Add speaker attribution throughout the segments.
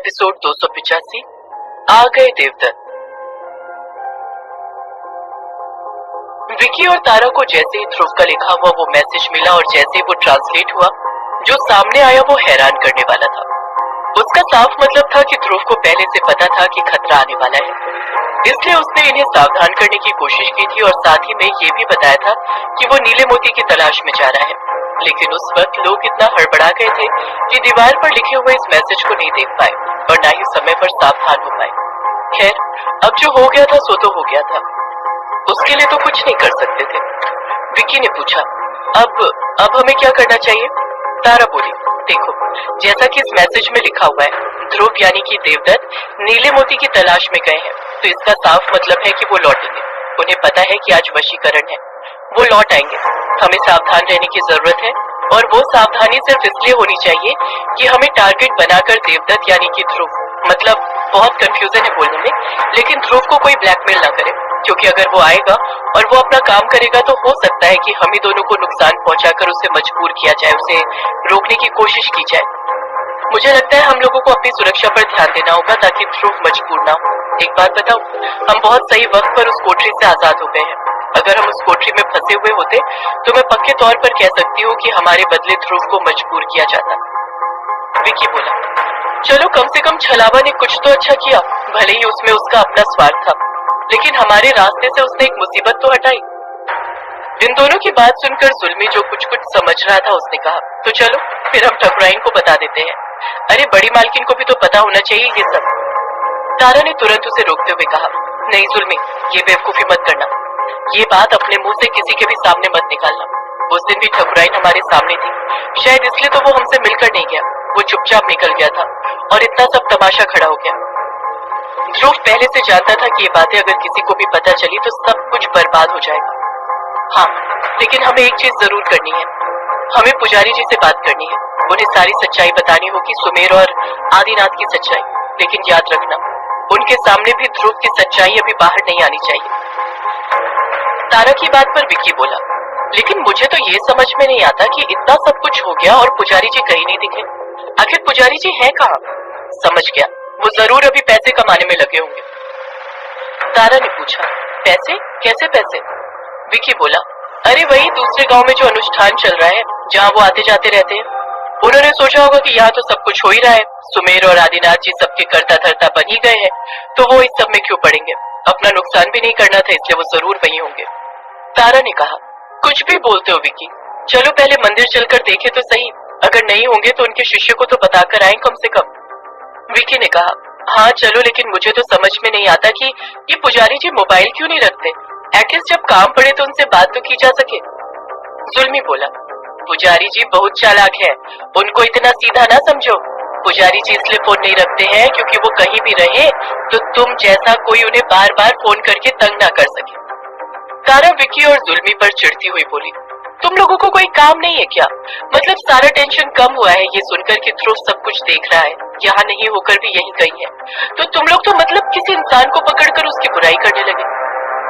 Speaker 1: Episode 285 आ गए देवदत्त। विकी और तारा को जैसे ही ध्रुव का लिखा हुआ वो मैसेज मिला और जैसे ही वो ट्रांसलेट हुआ, जो सामने आया वो हैरान करने वाला था। उसका साफ मतलब था कि ध्रुव को पहले से पता था कि खतरा आने वाला है, इसलिए उसने इन्हें सावधान करने की कोशिश की थी और साथ ही में ये भी बताया था कि वो नीले मोती की तलाश में जा रहा है। लेकिन उस वक्त लोग इतना हड़बड़ा गए थे कि दीवार पर लिखे हुए इस मैसेज को नहीं देख पाए और ना ही समय पर सावधान हो पाए। खैर, अब जो हो गया था सो तो हो गया था, उसके लिए तो कुछ नहीं कर सकते थे। विकी ने पूछा, अब हमें क्या करना चाहिए? तारा बोली, देखो, जैसा कि इस मैसेज में लिखा हुआ है, ध्रुव यानी कि देवदत्त नीले मोती की तलाश में गए हैं, तो इसका साफ मतलब है कि वो लौटेंगे। उन्हें पता है कि आज वशीकरण है, वो लौट आएंगे। हमें सावधान रहने की जरूरत है और वो सावधानी सिर्फ इसलिए होनी चाहिए कि हमें टारगेट बनाकर देवदत्त यानी कि ध्रुव, मतलब बहुत कंफ्यूजन है बोलने में, लेकिन ध्रुव को कोई ब्लैकमेल ना करे, क्योंकि अगर वो आएगा और वो अपना काम करेगा तो हो सकता है कि हम ही दोनों को नुकसान पहुंचाकर उसे मजबूर किया जाए, उसे रोकने की कोशिश की जाए। मुझे लगता है हम लोगों को अपनी सुरक्षा पर ध्यान देना होगा ताकि ध्रुव मजबूर ना हो। एक बात बताओ, हम बहुत सही वक्त पर उस कोठरी से आजाद हो गए हैं। अगर हम उस कोठरी में फंसे हुए होते तो मैं पक्के तौर पर कह सकती हूँ कि हमारे बदले ध्रुव को मजबूर किया जाता। विकी बोला, चलो कम से कम छलावा ने कुछ तो अच्छा किया, भले ही उसमें उसका अपना स्वार्थ था, लेकिन हमारे रास्ते से उसने एक मुसीबत तो हटाई। इन दोनों की बात सुनकर जुल्मी जो कुछ समझ रहा था उसने कहा, तो चलो फिर हम ठकुराइन को बता देते हैं। अरे बड़ी मालकिन को भी तो पता होना चाहिए ये सब। तारा ने तुरंत उसे रोकते हुए कहा, नहीं जुल्मी, ये बेवकूफी मत करना, ये बात अपने मुंह से किसी के भी सामने मत निकालना। उस दिन भी ठकुराइन हमारे सामने थी, शायद इसलिए तो वो हमसे मिलकर नहीं गया, वो चुपचाप निकल गया था और इतना सब तमाशा खड़ा हो गया। ध्रुव पहले से जानता था कि ये बातें अगर किसी को भी पता चली तो सब कुछ बर्बाद हो जाएगा। हाँ, लेकिन हमें एक चीज जरूर करनी है, हमें पुजारी जी से बात करनी है। उन्हें सारी सच्चाई बतानी होगी, सुमेर और आदिनाथ की सच्चाई। लेकिन याद रखना, उनके सामने भी ध्रुव की सच्चाई अभी बाहर नहीं आनी चाहिए। तारा की बात पर विकी बोला, लेकिन मुझे तो ये समझ में नहीं आता कि इतना सब कुछ हो गया और पुजारी जी कहीं नहीं दिखे। आखिर पुजारी जी हैं कहाँ? समझ गया, वो जरूर अभी पैसे कमाने में लगे होंगे। तारा ने पूछा, पैसे? कैसे पैसे? विकी बोला, अरे वही दूसरे गांव में जो अनुष्ठान चल रहा है, जहाँ वो आते जाते रहते हैं। उन्होंने सोचा होगा कि यहाँ तो सब कुछ हो ही रहा है, सुमेर और आदिनाथ जी सबके करता धरता बन ही गए हैं, तो वो इस सब में क्यों पड़ेंगे? अपना नुकसान भी नहीं करना था, इसलिए वो जरूर वहीं होंगे। तारा ने कहा, कुछ भी बोलते हो विकी, चलो पहले मंदिर चलकर देखे तो सही, अगर नहीं होंगे तो उनके शिष्य को तो बताकर आए कम से कम। विकी ने कहा, हाँ चलो, लेकिन मुझे तो समझ में नहीं आता कि ये पुजारी जी मोबाइल क्यों नहीं रखते, एटलीस्ट जब काम पड़े तो उनसे बात तो की जा सके। जुल्मी बोला, पुजारी जी बहुत चालाक है, उनको इतना सीधा ना समझो। पुजारी जी इसलिए फोन नहीं रखते हैं क्योंकि वो कहीं भी रहे तो तुम जैसा कोई उन्हें बार बार फोन करके तंग ना कर सके। तारा विकी और जुल्मी पर चिढ़ती हुई बोली, तुम लोगों को कोई काम नहीं है क्या? मतलब सारा टेंशन कम हुआ है ये सुनकर कि ध्रुव सब कुछ देख रहा है, यहाँ नहीं होकर भी यहीं कहीं है, तो तुम लोग तो मतलब किसी इंसान को पकड़कर उसकी बुराई करने लगे।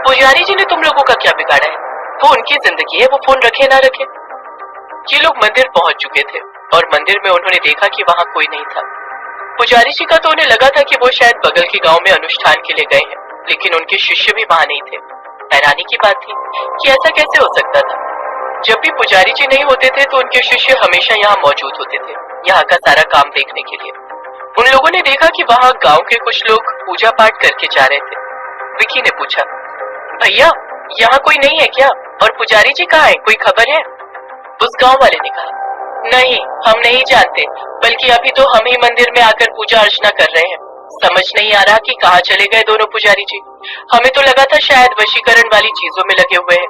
Speaker 1: पुजारी जी ने तुम लोगों का क्या बिगाड़ा है? वो उनकी जिंदगी है, वो फोन रखे ना रखे। ये लोग मंदिर पहुंच चुके थे और मंदिर में उन्होंने देखा कि वहाँ कोई नहीं था। पुजारी जी का तो उन्हें लगा था कि वो शायद बगल के गांव में अनुष्ठान के लिए गए हैं, लेकिन उनके शिष्य भी वहाँ नहीं थे। हैरानी की बात थी कि ऐसा कैसे हो सकता था। जब भी पुजारी जी नहीं होते थे तो उनके शिष्य हमेशा यहाँ मौजूद होते थे, यहाँ का सारा काम देखने के लिए। उन लोगों ने देखा कि वहाँ गांव के कुछ लोग पूजा पाठ करके जा रहे थे। विकी ने पूछा, भैया यहाँ कोई नहीं है क्या? और पुजारी जी कहाँ है, कोई खबर है? उस गांव वाले ने कहा, नहीं, हम नहीं जानते, बल्कि अभी तो हम ही मंदिर में आकर पूजा अर्चना कर रहे हैं। समझ नहीं आ रहा कि कहाँ चले गए दोनों पुजारी जी। हमें तो लगा था शायद वशीकरण वाली चीजों में लगे हुए हैं।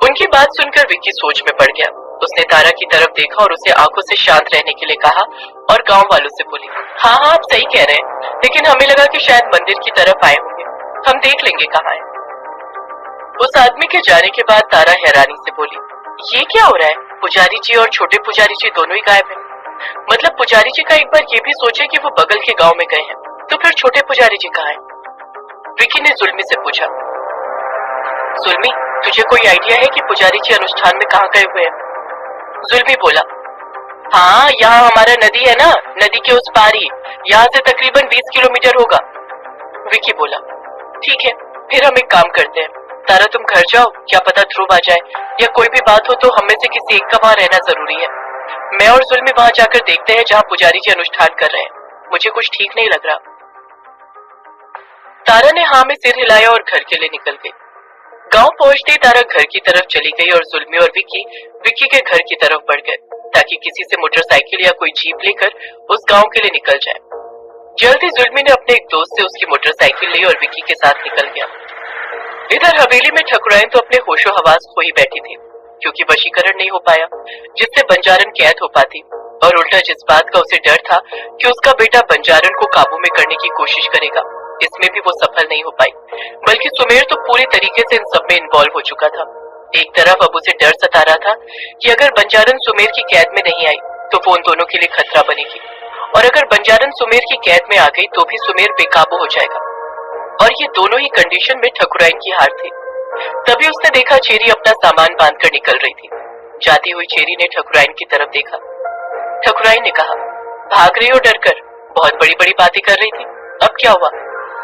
Speaker 1: उनकी बात सुनकर विकी सोच में पड़ गया। उसने तारा की तरफ देखा और उसे आंखों से शांत रहने के लिए कहा और गांव वालों से बोली, हाँ हाँ आप सही कह रहे हैं, लेकिन हमें लगा कि शायद मंदिर की तरफ आए होंगे, हम देख लेंगे कहाँ है। उस आदमी के जाने के बाद तारा हैरानी से बोली, ये क्या हो रहा है? पुजारी जी और छोटे पुजारी जी दोनों ही गायब हैं। मतलब पुजारी जी का एक बार ये भी सोचे कि वो बगल के गांव में गए हैं, तो फिर छोटे पुजारी जी कहाँ हैं? विकी ने जुल्मी से पूछा, जुल्मी तुझे कोई आइडिया है कि पुजारी जी अनुष्ठान में कहाँ गए हुए हैं? जुल्मी बोला, हाँ, यहाँ हमारा नदी है ना, नदी के उस पार ही, यहाँ से तकरीबन 20 किलोमीटर होगा। विकी बोला। ठीक है, फिर हम एक काम करते हैं, तारा तुम घर जाओ, क्या पता ध्रुव आ जाए या कोई भी बात हो तो हम में से किसी एक का वहां रहना जरूरी है। मैं और जुल्मी वहां जाकर देखते हैं जहाँ पुजारी जी अनुष्ठान कर रहे हैं। मुझे कुछ ठीक नहीं लग रहा। तारा ने हाँ में सिर हिलाया और घर के लिए निकल गई। गांव पहुंचते ही तारा घर की तरफ चली गई और जुल्मी और विक्की के घर की तरफ बढ़ गए ताकि किसी से मोटरसाइकिल या कोई जीप लेकर उस गांव के लिए निकल जाए। जल्द ही जुल्मी ने अपने एक दोस्त से उसकी मोटरसाइकिल ली और विक्की के साथ निकल गया। इधर हवेली में ठकुराइन तो अपने होशो हवास खो ही बैठी थी क्योंकि वशीकरण नहीं हो पाया जिससे बंजारन कैद हो पाती, और उल्टा जिस बात का उसे डर था कि उसका बेटा बंजारन को काबू में करने की कोशिश करेगा, इसमें भी वो सफल नहीं हो पाई, बल्कि सुमेर तो पूरी तरीके से इन सब में इन्वॉल्व हो चुका था। एक तरफ अब उसे डर सता रहा था कि अगर बंजारन सुमेर की कैद में नहीं आई तो वो उन दोनों के लिए खतरा बनेगी, और अगर बंजारन सुमेर की कैद में आ गई तो भी सुमेर बेकाबू हो जाएगा, और ये दोनों ही कंडीशन में ठकुराइन की हार थी। तभी उसने देखा चेरी अपना सामान बांधकर निकल रही थी। जाती हुई चेरी ने ठकुराइन की तरफ देखा। ठकुराइन ने कहा, भाग रही हो डर कर, बहुत बड़ी बड़ी बातें कर रही थी, अब क्या हुआ?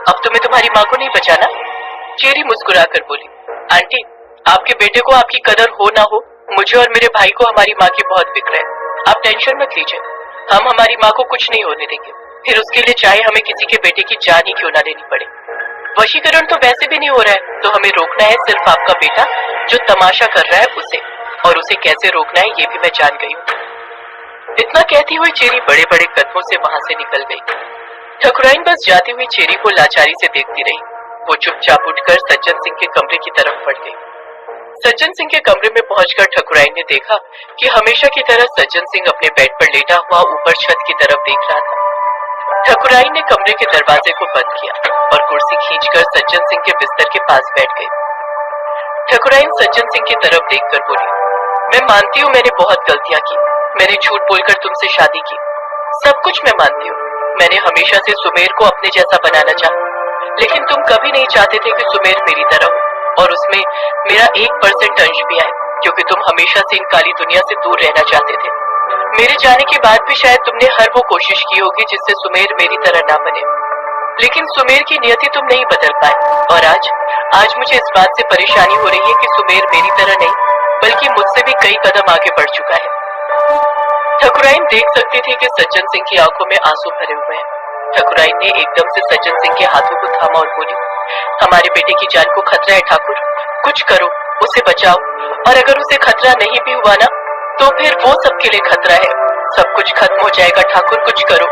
Speaker 1: अब तुम्हें तुम्हारी माँ को नहीं बचाना? चेरी मुस्कुरा कर बोली, आंटी, आपके बेटे को आपकी कदर हो ना हो, मुझे और मेरे भाई को हमारी माँ की बहुत फिक्र है। आप टेंशन मत लीजिए, हम हमारी माँ को कुछ नहीं होने देंगे, फिर उसके लिए चाहे हमें किसी के बेटे की जान ही क्यों ना लेनी पड़े। वशीकरण तो वैसे भी नहीं हो रहा है, तो हमें रोकना है सिर्फ आपका बेटा जो तमाशा कर रहा है उसे, और उसे कैसे रोकना है ये भी मैं जान गई हूँ। इतना कहती हुई चेरी बड़े बड़े कदमों से वहां से निकल गई। ठकुराइन बस जाती हुई चेरी को लाचारी से देखती रही। वो चुपचाप उठकर सज्जन सिंह के कमरे की तरफ बढ़ गई। सज्जन सिंह के कमरे में पहुंचकर ठकुराइन ने देखा कि हमेशा की तरह सज्जन सिंह अपने बेड पर लेटा हुआ ऊपर छत की तरफ देख रहा था। ठकुराइन ने कमरे के दरवाजे को बंद किया और कुर्सी खींचकर सज्जन सिंह के बिस्तर के पास बैठ गई। ठकुराइन सज्जन सिंह की तरफ देखकर बोली, मैं मानती हूँ मैंने बहुत गलतियां की, मैंने झूठ बोलकर तुमसे शादी की, सब कुछ मैं मानती हूँ। मैंने हमेशा से सुमेर को अपने जैसा बनाना चाहा, लेकिन तुम कभी नहीं चाहते थे कि सुमेर मेरी तरह हो और उसमें मेरा 1% अंश भी आए, क्योंकि तुम हमेशा से इन काली दुनिया से दूर रहना चाहते थे। मेरे जाने के बाद भी शायद तुमने हर वो कोशिश की होगी जिससे सुमेर मेरी तरह ना बने, लेकिन सुमेर की नियति तुम नहीं बदल पाए, और आज मुझे इस बात से परेशानी हो रही है कि सुमेर मेरी तरह नहीं बल्कि मुझसे भी कई कदम आगे बढ़ चुका है। ठकुराइन देख सकती थी कि सज्जन सिंह की आंखों में आंसू भरे हुए हैं। ठकुराइन ने एकदम से सज्जन सिंह के हाथों को थामा और बोली, हमारे बेटे की जान को खतरा है ठाकुर, कुछ करो, उसे बचाओ, और अगर उसे खतरा नहीं भी हुआ ना तो फिर वो सबके लिए खतरा है, सब कुछ खत्म हो जाएगा ठाकुर, कुछ करो।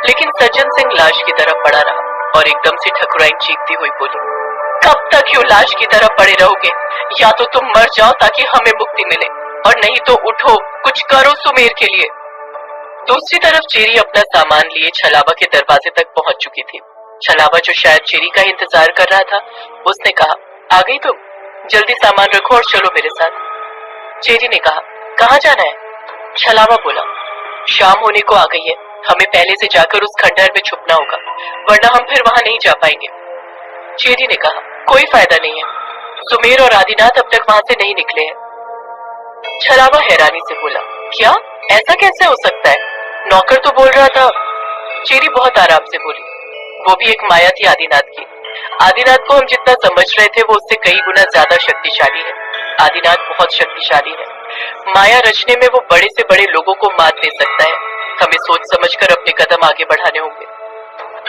Speaker 1: लेकिन सज्जन सिंह लाश की तरफ पड़ा रहा और एकदम से ठकुराइन चीखती हुई बोली, कब तक यूं लाश की तरफ पड़े रहोगे? या तो तुम मर जाओ ताकि हमें मुक्ति मिले, और नहीं तो उठो, कुछ करो सुमेर के लिए। दूसरी तरफ चेरी अपना सामान लिए छलावा के दरवाजे तक पहुंच चुकी थी। छलावा जो शायद चेरी का इंतजार कर रहा था, उसने कहा, आ गई तुम, जल्दी सामान रखो और चलो मेरे साथ। चेरी ने कहा, कहाँ जाना है? छलावा बोला, शाम होने को आ गई है, हमें पहले से जाकर उस खंडहर में छुपना होगा, वरना हम फिर वहां नहीं जा पाएंगे। चेरी ने कहा, कोई फायदा नहीं है, सुमेर और आदिनाथ अब तक वहां से नहीं निकले हैं। छलावा हैरानी से बोला, क्या? ऐसा कैसे हो सकता है? नौकर तो बोल रहा था। चेरी बहुत आराम से बोली, वो भी एक माया थी आदिनाथ की। आदिनाथ को हम जितना समझ रहे थे वो उससे कई गुना ज्यादा शक्तिशाली है। आदिनाथ बहुत शक्तिशाली है, माया रचने में वो बड़े से बड़े लोगों को मात दे सकता है। हमें सोच समझकर अपने कदम आगे बढ़ाने होंगे।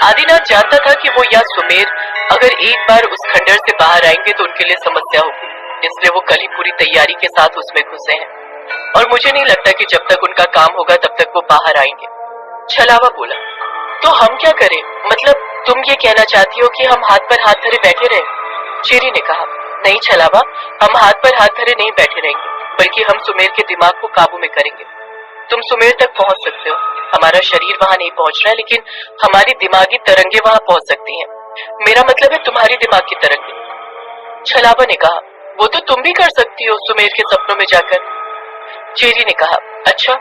Speaker 1: आदिनाथ जानता था कि वो या सुमेर अगर एक बार उस खंडहर से बाहर आएंगे तो उनके लिए समस्या होगी, इसलिए वो कल ही पूरी तैयारी के साथ उसमें घुसे हैं, और मुझे नहीं लगता कि जब तक उनका काम होगा तब तक वो बाहर आएंगे। छलावा बोला, तो हम क्या करें? मतलब तुम ये कहना चाहती हो कि हम हाथ पर हाथ धरे बैठे रहे? चेरी ने कहा, नहीं छलावा, हम हाथ पर हाथ धरे नहीं बैठे रहेंगे, बल्कि हम सुमेर के दिमाग को काबू में करेंगे। तुम सुमेर तक पहुंच सकते हो, हमारा शरीर वहां नहीं पहुंच रहा है, लेकिन हमारी दिमागी तरंगे वहां पहुंच सकती हैं। मेरा मतलब है तुम्हारी दिमाग की तरंगे। छलावा ने कहा, वो तो तुम भी कर सकती हो सुमेर के सपनों में जाकर। चेरी ने कहा, अच्छा,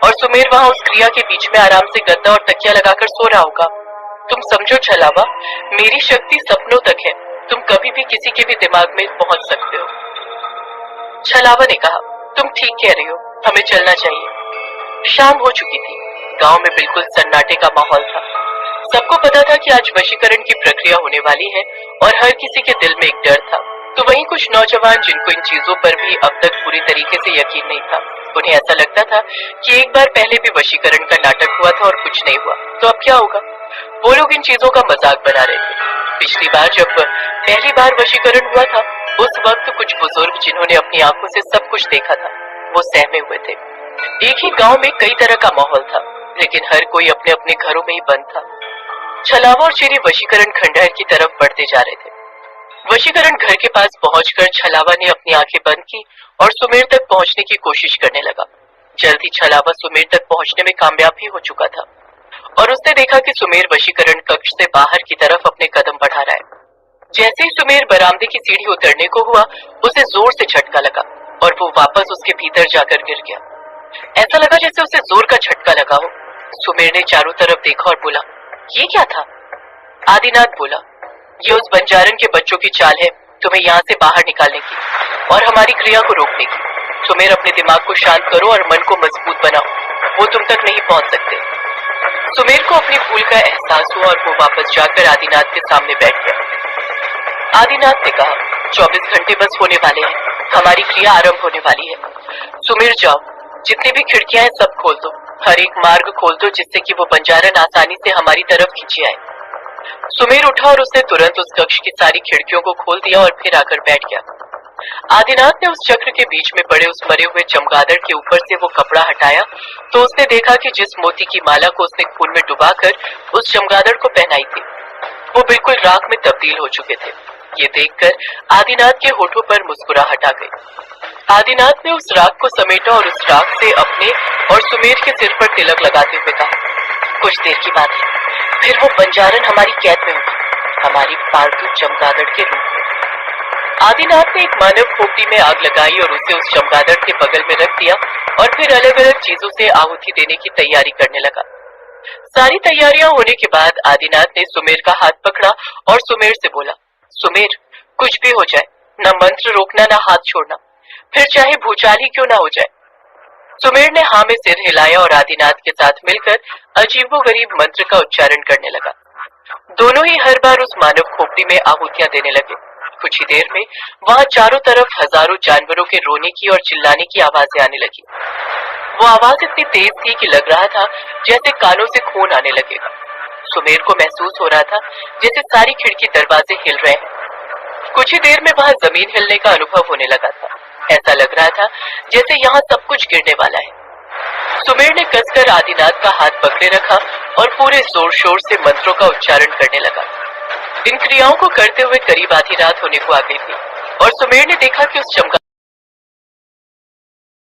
Speaker 1: और सुमेर वहां उस क्रिया के बीच में आराम से गद्दा और तकिया लगाकर सो रहा होगा। तुम समझो छलावा, मेरी शक्ति सपनों तक है, तुम कभी भी किसी के भी दिमाग में पहुंच सकते हो। छलावा ने कहा, तुम ठीक कह रही हो, हमें चलना चाहिए। शाम हो चुकी थी। गांव में बिल्कुल सन्नाटे का माहौल था। सबको पता था कि आज वशीकरण की प्रक्रिया होने वाली है और हर किसी के दिल में एक डर था। तो वहीं कुछ नौजवान जिनको इन चीजों पर भी अब तक पूरी तरीके से यकीन नहीं था, उन्हें ऐसा लगता था कि एक बार पहले भी वशीकरण का नाटक हुआ था और कुछ नहीं हुआ, तो अब क्या होगा। वो लोग इन चीजों का मजाक बना रहे थे। पिछली बार जब पहली बार वशीकरण हुआ था, उस वक्त कुछ बुजुर्ग जिन्होंने अपनी आंखों से सब कुछ देखा था, वो सहमे हुए थे। एक ही गांव में कई तरह का माहौल था, लेकिन हर कोई अपने अपने घरों में ही बंद था। छलावा और चेरी वशीकरण खंडहर की तरफ बढ़ते जा रहे थे। वशीकरण घर के पास पहुंचकर छलावा ने अपनी आंखें बंद की और सुमेर तक पहुंचने की कोशिश करने लगा। जल्द ही छलावा सुमेर तक पहुंचने में कामयाब भी हो चुका था और उसने देखा कि सुमेर वशीकरण कक्ष से बाहर की तरफ अपने कदम बढ़ा रहा है। जैसे ही सुमेर बरामदे की सीढ़ी उतरने को हुआ, उसे जोर से झटका लगा और वो वापस उसके भीतर जाकर गिर गया। ऐसा लगा जैसे उसे जोर का झटका लगा हो। सुमेर ने चारों तरफ देखा और बोला, ये क्या था? आदिनाथ बोला, ये उस बंजारन के बच्चों की चाल है तुम्हें यहाँ से बाहर निकालने की और हमारी क्रिया को रोकने की। सुमेर, अपने दिमाग को शांत करो और मन को मजबूत बनाओ, वो तुम तक नहीं पहुंच सकते। सुमेर को अपनी भूल का एहसास हुआ और वो वापस जाकर आदिनाथ के सामने बैठ गया। आदिनाथ ने कहा, 24 घंटे बस होने वाले हैं, हमारी क्रिया आरंभ होने वाली है। सुमेर, जाओ, जितनी भी खिड़कियां हैं सब खोल दो, हर एक मार्ग खोल दो जिससे कि वो बंजारन आसानी से हमारी तरफ खींचे आए। सुमेर उठा और उसने तुरंत उस कक्ष की सारी खिड़कियों को खोल दिया और फिर आकर बैठ गया। आदिनाथ ने उस चक्र के बीच में पड़े उस मरे हुए चमगादड़ के ऊपर से वो कपड़ा हटाया तो उसने देखा कि जिस मोती की माला को उसने खून में डुबाकर उस चमगादड़ को पहनाई थी, वो बिल्कुल राख में तब्दील हो चुके थे। ये देखकर आदिनाथ के होठों पर मुस्कुराहट आ गई। आदिनाथ ने उस राख को समेटा और उस राख से अपने और सुमेर के सिर पर तिलक लगाते हुए कहा, कुछ देर की बात है, फिर वो बंजारन हमारी कैद में होगी, हमारी पालतू चमगादड़ के रूप में। आदिनाथ ने एक मानव खोपड़ी में आग लगाई और उसे उस चमगादड़ के बगल में रख दिया और फिर अलग अलग चीजों से आहुति देने की तैयारी करने लगा। सारी तैयारियां होने के बाद आदिनाथ ने सुमेर का हाथ पकड़ा और सुमेर से बोला, सुमेर, कुछ भी हो जाए, न मंत्र रोकना न हाथ छोड़ना, फिर चाहे भूचाल ही क्यों ना हो जाए। सुमेर ने हाँ में सिर हिलाया और आदिनाथ के साथ मिलकर अजीबोगरीब मंत्र का उच्चारण करने लगा। दोनों ही हर बार उस मानव खोपड़ी में आहुतियां देने लगे। कुछ ही देर में वहां चारों तरफ हजारों जानवरों के रोने की और चिल्लाने की आवाजें आने लगी। वो आवाज इतनी तेज थी कि लग रहा था जैसे कानों से खून आने लगेगा। सुमेर को महसूस हो रहा था जैसे सारी खिड़की दरवाजे हिल रहे हैं। कुछ ही देर में वहां जमीन हिलने का अनुभव होने लगा था। ऐसा लग रहा था जैसे यहाँ सब कुछ गिरने वाला है। सुमेर ने कसकर आदिनाथ का हाथ पकड़े रखा और पूरे जोर शोर से मंत्रों का उच्चारण करने लगा। इन क्रियाओं को करते हुए करीब आधी रात होने को आ गई थी और सुमेर ने देखा कि उस चमका